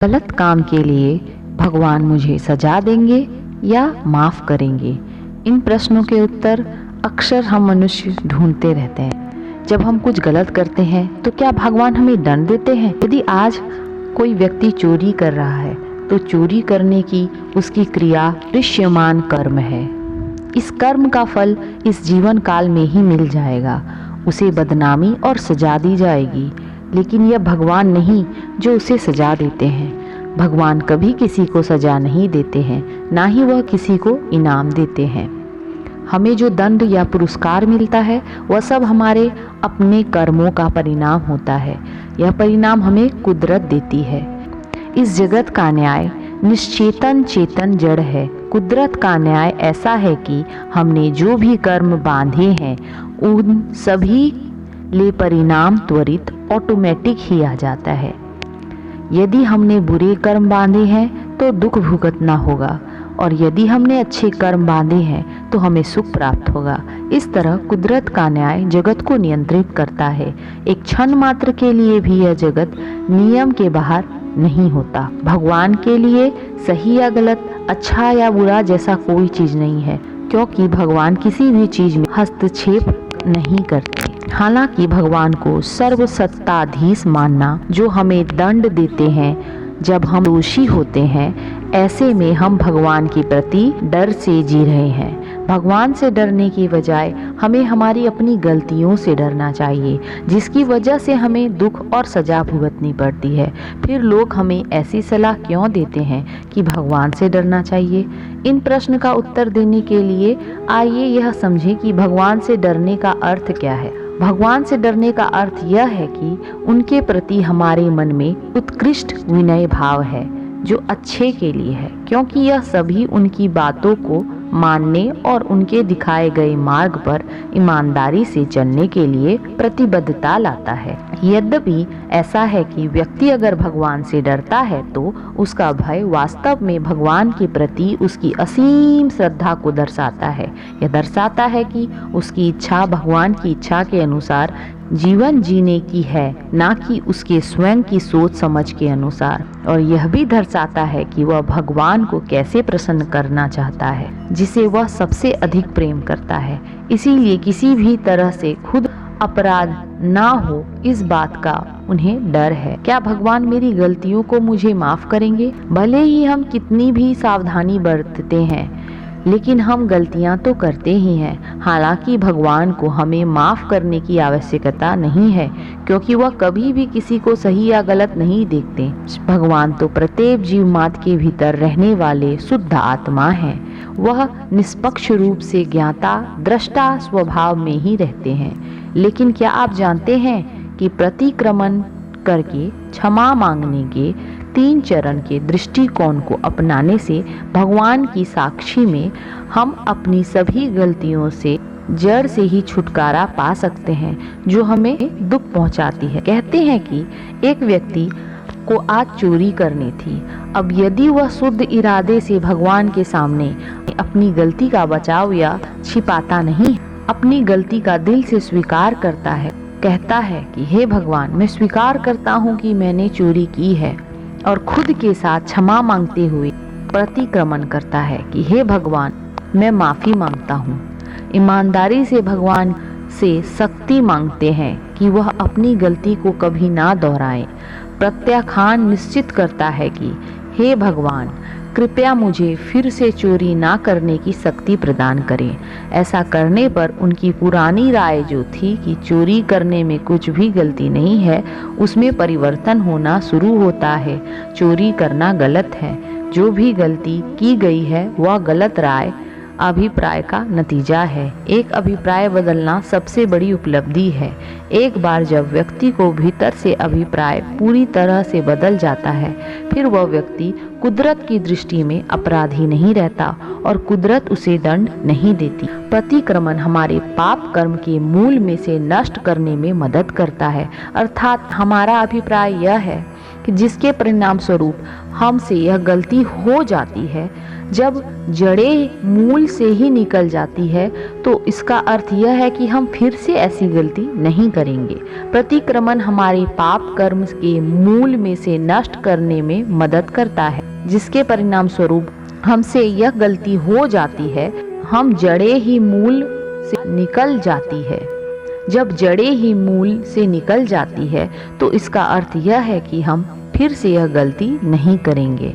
गलत काम के लिए भगवान मुझे सजा देंगे या माफ़ करेंगे? इन प्रश्नों के उत्तर अक्सर हम मनुष्य ढूंढते रहते हैं। जब हम कुछ गलत करते हैं तो क्या भगवान हमें दंड देते हैं? यदि आज कोई व्यक्ति चोरी कर रहा है तो चोरी करने की उसकी क्रिया दृश्यमान कर्म है। इस कर्म का फल इस जीवन काल में ही मिल जाएगा। उसे बदनामी और सजा दी जाएगी, लेकिन यह भगवान नहीं जो उसे सजा देते हैं। भगवान कभी किसी को सजा नहीं देते हैं, ना ही वह किसी को इनाम देते हैं। हमें जो दंड या पुरस्कार मिलता है वह सब हमारे अपने कर्मों का परिणाम होता है। यह परिणाम हमें कुदरत देती है। इस जगत का न्याय निश्चेतन चेतन जड़ है। कुदरत का न्याय ऐसा है कि हमने जो भी कर्म बांधे हैं उन सभी ले परिणाम त्वरित ऑटोमेटिक ही आ जाता है। यदि हमने बुरे कर्म बांधे हैं तो दुख भुगतना होगा, और यदि हमने अच्छे कर्म बांधे हैं तो हमें सुख प्राप्त होगा। इस तरह कुदरत का न्याय जगत को नियंत्रित करता है। एक क्षण मात्र के लिए भी यह जगत नियम के बाहर नहीं होता। भगवान के लिए सही या गलत, अच्छा या बुरा जैसा कोई चीज नहीं है, क्योंकि भगवान किसी भी चीज में हस्तक्षेप नहीं करते। हालांकि भगवान को सर्वसत्ताधीश मानना जो हमें दंड देते हैं जब हम दोषी होते हैं, ऐसे में हम भगवान के प्रति डर से जी रहे हैं। भगवान से डरने की बजाय हमें हमारी अपनी गलतियों से डरना चाहिए, जिसकी वजह से हमें दुख और सजा भुगतनी पड़ती है। फिर लोग हमें ऐसी सलाह क्यों देते हैं कि भगवान से डरना चाहिए? इन प्रश्न का उत्तर देने के लिए आइए यह समझें कि भगवान से डरने का अर्थ क्या है। भगवान से डरने का अर्थ यह है कि उनके प्रति हमारे मन में उत्कृष्ट विनय भाव है, जो अच्छे के लिए है, क्योंकि यह सभी उनकी बातों को मानने और उनके दिखाए गए मार्ग पर ईमानदारी से चलने के लिए प्रतिबद्धता लाता है। यद्यपि ऐसा है कि व्यक्ति अगर भगवान से डरता है तो उसका भय वास्तव में भगवान के प्रति उसकी असीम श्रद्धा को दर्शाता है। यह दर्शाता है कि उसकी इच्छा भगवान की इच्छा के अनुसार जीवन जीने की है, ना कि उसके स्वयं की सोच समझ के अनुसार। और यह भी दर्शाता है कि वह भगवान को कैसे प्रसन्न करना चाहता है, जिसे वह सबसे अधिक प्रेम करता है। इसीलिए किसी भी तरह से खुद अपराध ना हो, इस बात का उन्हें डर है। क्या भगवान मेरी गलतियों को मुझे माफ करेंगे? भले ही हम कितनी भी सावधानी बरतते हैं, लेकिन हम गलतियां तो करते ही हैं। हालांकि भगवान को हमें माफ करने की आवश्यकता नहीं है, क्योंकि वह कभी भी किसी को सही या गलत नहीं देखते। भगवान तो प्रत्येक जीव मात्र के भीतर रहने वाले शुद्ध आत्मा हैं। वह निष्पक्ष रूप से ज्ञाता दृष्टा स्वभाव में ही रहते हैं। लेकिन क्या आप जानते हैं कि प्रतिक्रमण करके क्षमा मांगने के 3 चरण के दृष्टिकोण को अपनाने से भगवान की साक्षी में हम अपनी सभी गलतियों से जड़ से ही छुटकारा पा सकते हैं, जो हमें दुख पहुंचाती है। कहते हैं कि एक व्यक्ति को आज चोरी करनी थी। अब यदि वह शुद्ध इरादे से भगवान के सामने अपनी गलती का बचाव या छिपाता नहीं, अपनी गलती का दिल से स्वीकार करता है, कहता है कि हे भगवान, मैं स्वीकार करता हूँ कि मैंने चोरी की है, और खुद के साथ क्षमा मांगते हुए प्रतिक्रमण करता है कि हे भगवान, मैं माफ़ी मांगता हूँ। ईमानदारी से भगवान से शक्ति मांगते हैं कि वह अपनी गलती को कभी ना दोहराएं। प्रत्याख्यान निश्चित करता है कि हे भगवान, कृपया मुझे फिर से चोरी ना करने की शक्ति प्रदान करें। ऐसा करने पर उनकी पुरानी राय जो थी कि चोरी करने में कुछ भी गलती नहीं है, उसमें परिवर्तन होना शुरू होता है। चोरी करना गलत है। जो भी गलती की गई है वह गलत राय अभिप्राय का नतीजा है। एक अभिप्राय बदलना सबसे बड़ी उपलब्धि है। एक बार जब व्यक्ति को भीतर से अभिप्राय पूरी तरह से बदल जाता है, फिर वह व्यक्ति कुदरत की दृष्टि में अपराधी नहीं रहता और कुदरत उसे दंड नहीं देती। प्रतिक्रमण हमारे पाप कर्म के मूल में से नष्ट करने में मदद करता है। अर्थात हमारा अभिप्राय यह है कि कि जिसके परिणाम स्वरूप हमसे यह गलती हो जाती है। जब जड़ें मूल से ही निकल जाती है तो इसका अर्थ यह है कि हम फिर से ऐसी गलती नहीं करेंगे। प्रतिक्रमण हमारे पाप कर्म के मूल में से नष्ट करने में मदद करता है, जिसके परिणाम स्वरूप हमसे यह गलती हो जाती है, हम जड़ें ही मूल से निकल जाती है। जब जड़ें ही मूल से निकल जाती है तो इसका अर्थ यह है कि हम फिर से यह गलती नहीं करेंगे।